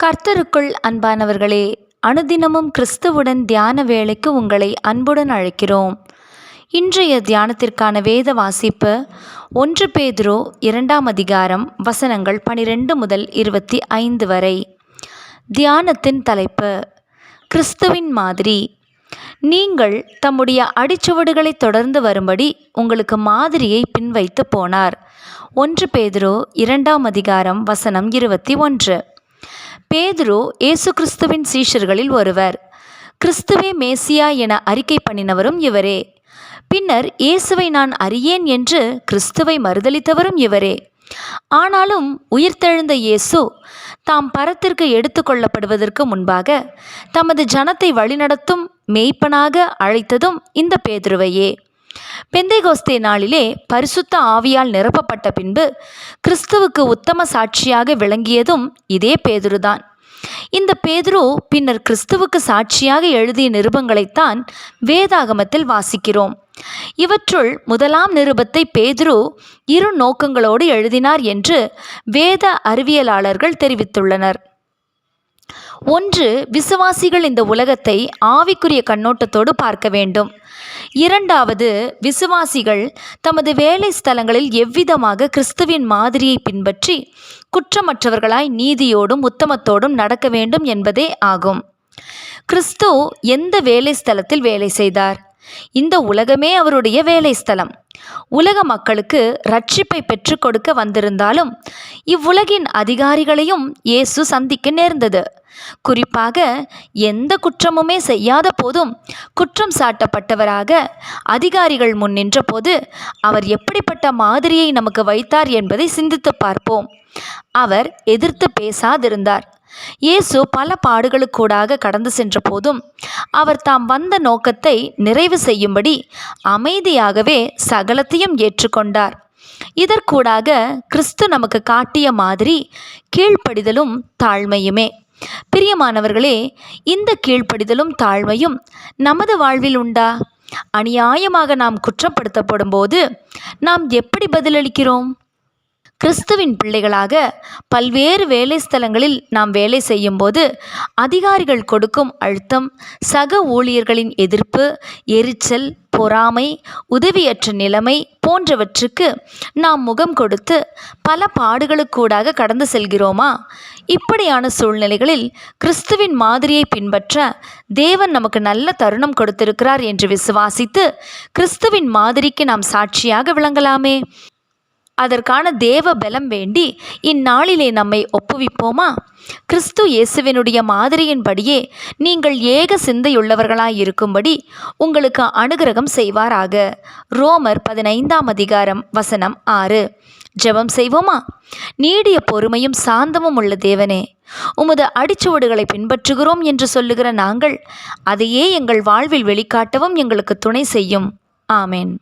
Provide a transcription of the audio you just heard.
கர்த்தருக்குள் அன்பானவர்களே, அனுதினமும் கிறிஸ்துவுடன் தியான வேளைக்கு உங்களை அன்புடன் அழைக்கிறோம். இன்றைய தியானத்திற்கான வேத வாசிப்பு 1 பேதுரு 2 அதிகாரம் வசனங்கள் 12 முதல் 25 வரை. தியானத்தின் தலைப்பு: கிறிஸ்துவின் மாதிரி. நீங்கள் தம்முடைய அடிச்சுவடுகளை தொடர்ந்து வரும்படி உங்களுக்கு மாதிரியை பின்வைத்து போனார். 1 பேதுரு 2 அதிகாரம் வசனம் 21. பேதுரு இயேசு கிறிஸ்துவின் சீஷர்களில் ஒருவர். கிறிஸ்துவே மேசியா என அறிக்கை பண்ணினவரும் இவரே. பின்னர் இயேசுவை நான் அறியேன் என்று கிறிஸ்துவை மறுதலித்தவரும் இவரே. ஆனாலும் உயிர்த்தெழுந்த இயேசு தாம் பரத்திற்கு எடுத்து கொள்ளப்படுவதற்கு முன்பாக தமது ஜனத்தை வழிநடத்தும் மேய்ப்பனாக அழைத்ததும் இந்த பேதுருவையே. பெந்தைகோஸ்தே நாளிலே பரிசுத்த ஆவியால் நிரப்பப்பட்ட பின்பு கிறிஸ்துவுக்கு உத்தம சாட்சியாக விளங்கியதும் இதே பேதுருதான். இந்த பேதுரு பின்னர் கிறிஸ்துவுக்கு சாட்சியாக எழுதிய நிருபங்களைத்தான் வேதாகமத்தில் வாசிக்கிறோம். இவற்றுள் முதலாம் நிருபத்தை பேதுரு 2 நோக்கங்களோடு எழுதினார் என்று வேத அறிவியலாளர்கள் தெரிவித்துள்ளனர். 1. விசுவாசிகள் இந்த உலகத்தை ஆவிக்குரிய கண்ணோட்டத்தோடு பார்க்க வேண்டும். 2. விசுவாசிகள் தமது வேலை ஸ்தலங்களில் எவ்விதமாக கிறிஸ்துவின் மாதிரியை பின்பற்றி குற்றமற்றவர்களாய் நீதியோடும் உத்தமத்தோடும் நடக்க வேண்டும் என்பதே ஆகும். கிறிஸ்து எந்த வேலை ஸ்தலத்தில் வேலை செய்தார்? இந்த உலகமே அவருடைய வேலை ஸ்தலம். உலக மக்களுக்கு ரட்சிப்பை பெற்றுக் கொடுக்க வந்திருந்தாலும் இவ்வுலகின் அதிகாரிகளையும் இயேசு சந்திக்க நேர்ந்தது. குறிப்பாக எந்த குற்றமுமே செய்யாத போதும் குற்றம் சாட்டப்பட்டவராக அதிகாரிகள் முன் நின்ற போது அவர் எப்படிப்பட்ட மாதிரியை நமக்கு வைத்தார் என்பதை சிந்தித்து பார்ப்போம். அவர் எதிர்த்து பேசாதிருந்தார். இயேசு பல பாடுகளுக்கூடாக கடந்து சென்ற போதும் அவர் தாம் வந்த நோக்கத்தை நிறைவு செய்யும்படி அமைதியாகவே சகலத்தையும் ஏற்றுக்கொண்டார். இதற்கூடாக கிறிஸ்து நமக்கு காட்டிய மாதிரி கீழ்ப்படிதலும் தாழ்மையுமே. பிரியமானவர்களே, இந்த கீழ்ப்படிதலும் தாழ்மையும் நமது வாழ்வில் உண்டா? அநியாயமாக நாம் குற்றப்படுத்தப்படும் போது நாம் எப்படி பதிலளிக்கிறோம்? கிறிஸ்துவின் பிள்ளைகளாக பல்வேறு வேலை ஸ்தலங்களில் நாம் வேலை செய்யும்போது அதிகாரிகள் கொடுக்கும் அழுத்தம், சக ஊழியர்களின் எதிர்ப்பு, எரிச்சல், பொறாமை, உதவியற்ற நிலைமை போன்றவற்றுக்கு நாம் முகம் கொடுத்து பல பாடுகளுக்கூடாக கடந்து செல்கிறோமா? இப்படியான சூழ்நிலைகளில் கிறிஸ்துவின் மாதிரியை பின்பற்ற தேவன் நமக்கு நல்ல தருணம் கொடுத்திருக்கிறார் என்று விசுவாசித்து கிறிஸ்துவின் மாதிரிக்கு நாம் சாட்சியாக விளங்கலாமே. அதற்கான தேவ பலம் வேண்டி இந்நாளிலே நம்மை ஒப்புவிப்போமா? கிறிஸ்து இயேசுவினுடைய மாதிரியின்படியே நீங்கள் ஏக சிந்தையுள்ளவர்களாயிருக்கும்படி உங்களுக்கு அனுக்கிரகம் செய்வாராக. ரோமர் 15 அதிகாரம் வசனம் 6. ஜெபம் செய்வோமா? நீடிய பொறுமையும் சாந்தமும் உள்ள தேவனே, உமது அடிச்சுவடுகளை பின்பற்றுகிறோம் என்று சொல்லுகிற நாங்கள் அதையே எங்கள் வாழ்வில் வெளிக்காட்டவும் எங்களுக்கு துணை செய்யும். ஆமேன்.